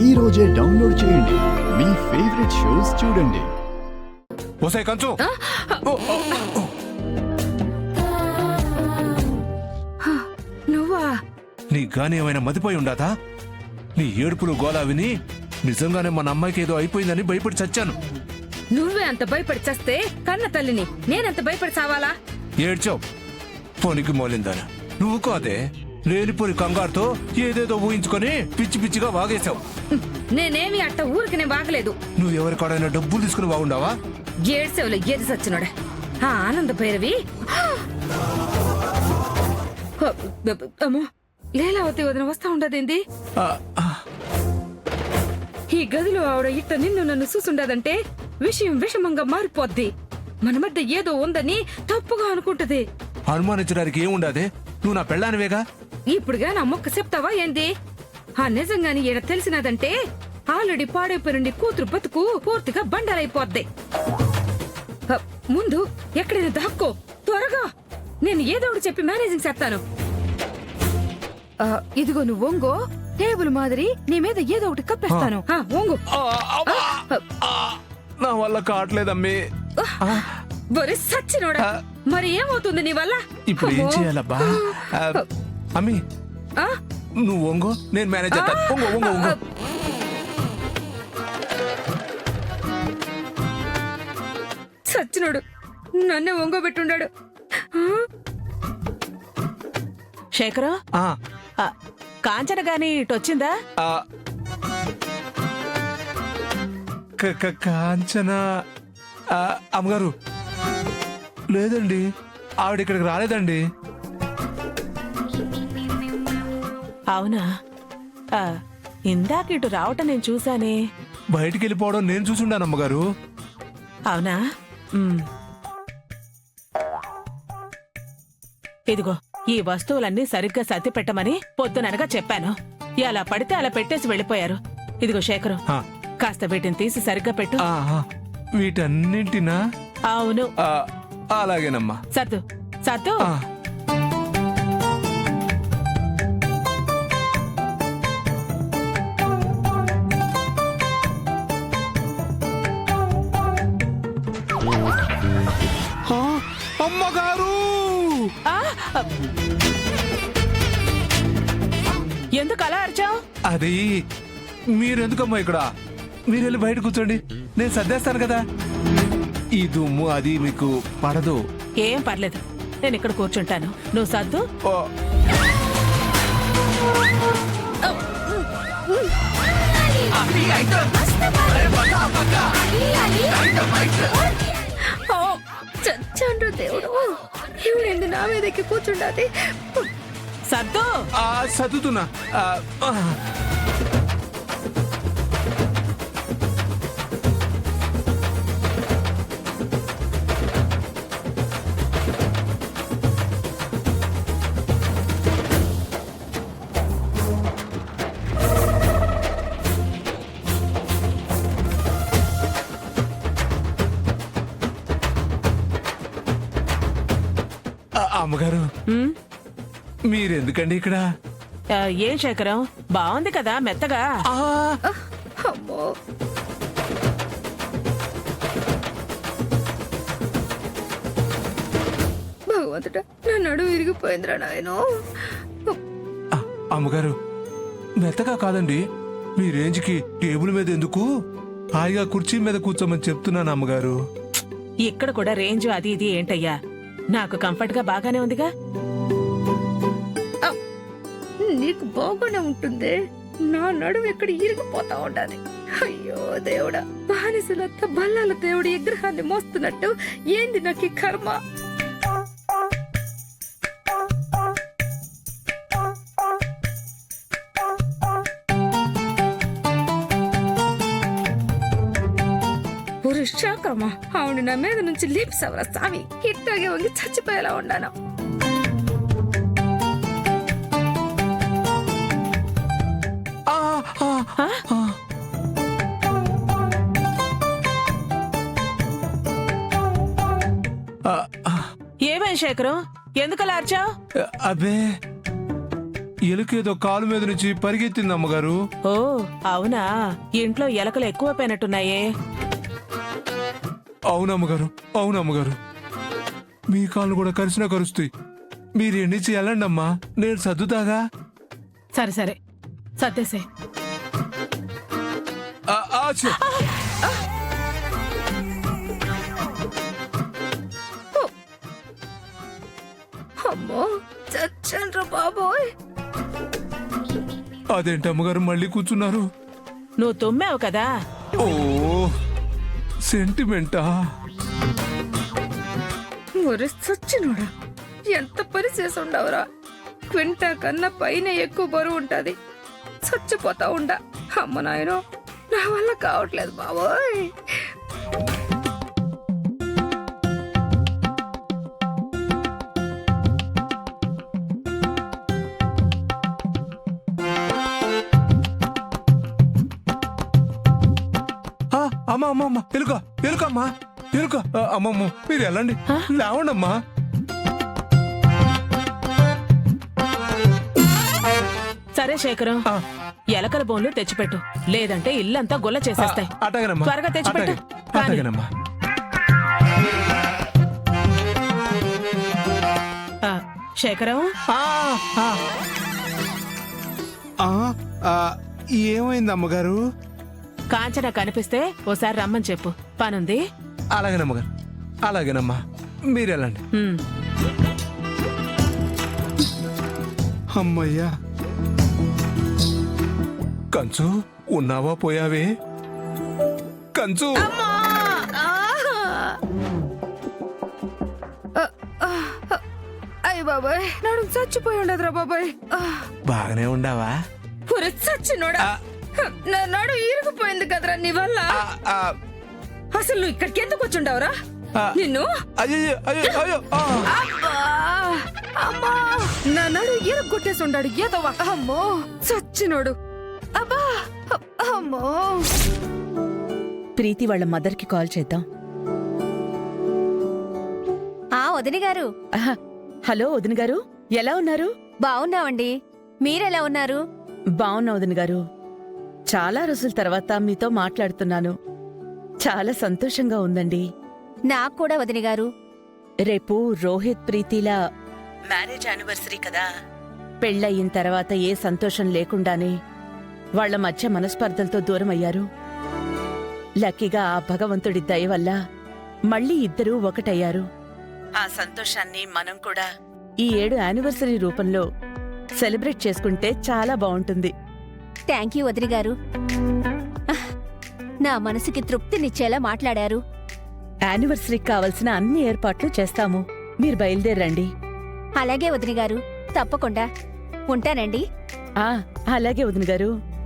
ఈ రోజే డౌన్లోడ్ చేయండి. మీ ఫేవరెట్ షోస్ చూడండి. ఓసే కంచు, నువ్వా? నీకు గాని ఏమైనా మతిపోయి ఉండాదా? నీ ఏడుపులు గోలా విని నిజంగానే మన అమ్మాయికి ఏదో అయిపోయిందని భయపడి చచ్చాను. నువ్వే అంత భయపడి చస్తే కన్న తల్లిని నేనంత భయపడి చావాలా? ఏడ్చావు పోనికి మోలిందానా. నువ్వు కాదే లేనిపోని కంగారుతో ఏదేదో ఊహించుకొని పిచ్చి పిచ్చిగా వాగేశావు. నేనేమి అట్ట ఊరికి నేను వాగలేదు. నువ్వు ఎవరికాడైనా డబ్బులు తీసుకుని బాగుండావా? ఏడ్సేవులో ఏది సచ్చినోడా. ఆ ఆనంద భైరవి అమ్మో, లీలావతి వదిన వస్తా ఉండదేంది? ఈ గదిలో ఆవిడ ఇట్ట నిన్ను నన్ను చూసుండదంటే విషయం విషమంగా మారిపోద్ది. మన మధ్య ఏదో ఉందని తప్పుగా అనుకుంటది. అనుమానించడానికి ఏముండదే, నువ్వు నా పెళ్ళానివేగా. ఇప్పుడుగా నా మొక్క చెప్తావా ఏంది? ఆ నిజంగాని ఈడ తెలిసినదంటే ఆల్రెడీ పాడైపోయినండి కూతురు బతుకు పూర్తిగా బండారైపోద్ది. ముందు ఎక్కడైనా దాక్కో త్వరగా. నేను ఏదో ఒకటి చెప్పి మేనేజింగ్ చేస్తాను. ఇదిగో నువ్వు వంగో, టేబుల్ మాదిరి నీ మీద ఏదో ఒకటి కప్పేస్తాను. వంగు. నా వల్ల కావట్లేదమ్మి. బరే సచ్చినోడా, మరి ఏమవుతుంది నీ వల్ల? ఇప్పుడు ఏం చేయాలబ్బా? అమ్మి నువ్వు వంగో, నేను మేనేజ్ చేస్తాను. వంగో వంగో వంగో. సచ్చినోడు నన్నే వంగోబెట్టుండాడు. శేఖరు, కాంచన గాని ఇటొచ్చిందా? కాంచన అమ్మగారు లేదండి, ఆవిడ ఇక్కడికి రాలేదండి. అవునా? ఇందాక ఇటు రావటం నేను చూసానే. బయటికి వెళ్ళిపోవడం నేను చూసుండాను అమ్మగారు. అవునా? ఇదిగో ఈ వస్తువులన్నీ సరిగ్గా సర్ది పెట్టమని పొద్దుననగా చెప్పాను. ఎలా పడితే అలా పెట్టేసి వెళ్ళిపోయారు. ఇదిగో శేఖరు, కాస్త వీటిని తీసి సరిగ్గా పెట్టు. వీటన్నింటినా? అవును. అలాగేనమ్మా. సర్దు సర్దు. అమ్మగారు ఎందుకు అలా అరిచావు? అది మీరెందుకమ్మా ఇక్కడ? మీరు వెళ్ళి బయట కూర్చోండి, నేను సర్దేస్తాను కదా. ఈ దుమ్ము అది మీకు పడదు. ఏం పర్లేదు, నేను ఇక్కడ కూర్చుంటాను. నువ్వు సర్దు. చచ్చాండ్రు దేవుడు. ఇవిడెందు నా మీదకి కూర్చుండాది. సర్దు. సర్దుతున్నా. అమ్మగారు మీరెందుకండి ఇక్కడ? ఏం శేఖరం, బాగుంది కదా మెత్తగా. అమ్మో, భగవంతుడా, నా నడుము విరిగిపోయిందిరా నాయనో. అమ్మగారు మెత్తగా కాదండి, మీ రేంజ్కి టేబుల్ మీద ఎందుకు, హాయిగా కుర్చీ మీద కూర్చోమని చెప్తున్నాను అమ్మగారు. ఇక్కడ కూడా రేంజ్ అది ఇది ఏంటయ్యా, నాకు కంఫర్ట్ గా బాగానే ఉందిగా. నీకు బాగానే ఉంటుంది, నా నడుము ఎక్కడ ఇరిగిపోతా ఉండాలి. అయ్యో దేవుడా, బానిసలంతా బల్లాల దేవుడి విగ్రహాన్ని మోస్తున్నట్టు ఏంది నాకు కర్మ. పురుషాకర్మ, అవును నా మీద నుంచి లేపిసవరా సామి. ఇట్టాగే వంగి చచ్చిపోయేలా ఉండాను. ఏమేం శేఖరం, ఎందుకలా అరిచావు? అబ్బే ఎలుకేదో కాలు మీద నుంచి పరిగెత్తింది అమ్మగారు. ఓ అవునా, ఇంట్లో ఎలకలు ఎక్కువైపోయినట్టున్నాయే. అవునమ్మగారు, అవునమ్మగారు. మీ కాళ్ళు కూడా కరిసినా కరుస్తాయి. మీరు ఎన్నిచ్చి వెళ్ళండి అమ్మా, నేను సర్దుతాగా. సరే సరే సర్దేసే. ఆ, ఆ, ఛే. అమ్మో చచ్చండ్రా బాబోయ్. అదేంటి అమ్మగారు మళ్ళీ కూర్చున్నారు? నువ్వు తుమ్మావు కదా. ఓ సెంటిమెంటా? ఒరే సచ్చినోడా, ఎంత పని చేసి ఉండవురా. క్వింటా కన్నా పైన ఎక్కువ బరువు ఉంటది. చచ్చిపోతా ఉండా. అమ్మ నాయనో, నా వల్ల కావట్లేదు బాబోయ్. ఆ, అమ్మా అమ్మా అమ్మా, ఎలుక ఎలుకమ్మా, ఎలుక. అమ్మమ్మ మీరు వెళ్ళండి, లేవండమ్మా. సరే శేఖరం, ఆ. ఎలకల బోన్లు తెచ్చిపెట్టు, లేదంటే ఇల్లంతా గొల్ల చేసేస్తాయి. అటగనమ్మా, త్వరగా తెచ్చిపెట్టు. అటగే, అటగనమ్మా. ఆ, శేఖరం, ఆ, ఆ. ఆ, ఆ, ఏమైంది అమ్మగారు? కాంచన కనిపిస్తే ఓసారి రమ్మని చెప్పు, పనుంది. అలాగేనమ్మగారు, అలాగేనమ్మా, మీరు వెళ్ళండి. ఉమ్. అమ్మయ్యా. కంచు ఉన్నావా పోయావే? కంచు. అయ్య బాబాయ్, నాడు చచ్చిపోయి ఉండదురా బాబాయ్. బాగానే ఉండావా? ఒరే చచ్చినోడా, నా నాడు ఇరిగిపోయింది కదరా నీ వల్ల. ఆ, అసలు నువ్వు ఇక్కడికి ఎందుకు వచ్చుండవురా? ఆ. నిన్ను అయ్యో అయ్యో అయ్యో. ఆ. అబ్బా! అమ్మా! నా నడు ఇరగొట్టేసి ఉండాడు ఏదోవా. అమ్మో చచ్చినోడు. అబ్బా! అమ్మో! ప్రీతి వాళ్ళ మదర్కి కాల్ చేద్దాం. వదిన గారు. ఆహా, హలో వదిన గారు, ఎలా ఉన్నారు? బావున్నావండి, మీరెలా ఉన్నారు? బావున్నా వదిన గారు. చాలా రోజుల తర్వాత మీతో మాట్లాడుతున్నాను. చాలా సంతోషంగా ఉందండి. నాకు కూడా వదిన గారు. రేపు రోహిత్ ప్రీతిల మ్యారేజ్ యానివర్సరీ కదా. పెళ్ళయిన తర్వాత ఏ సంతోషం లేకుండానే వాళ్ల మధ్య మనస్పర్ధలతో దూరం అయ్యారు. లక్కీగా ఆ భగవంతుడి దయ వల్ల మళ్ళీ ఇద్దరూ ఒకటయ్యారు. ఆ సంతోషాన్ని మనం కూడా ఈ ఏడు యానివర్సరీ రూపంలో సెలబ్రేట్ చేసుకుంటే చాలా బావుంటుంది. థ్యాంక్ యూ వదిన గారు. నా మనసుకి తృప్తినిచ్చేలా మాట్లాడారు. యానివర్సరీకి కావలసిన అన్ని ఏర్పాట్లు చేస్తాము. మీరు బయలుదేరండి. అలాగే వదిన గారు, తప్పకుండా. ఉంటానండి. అలాగే వదిన గారు.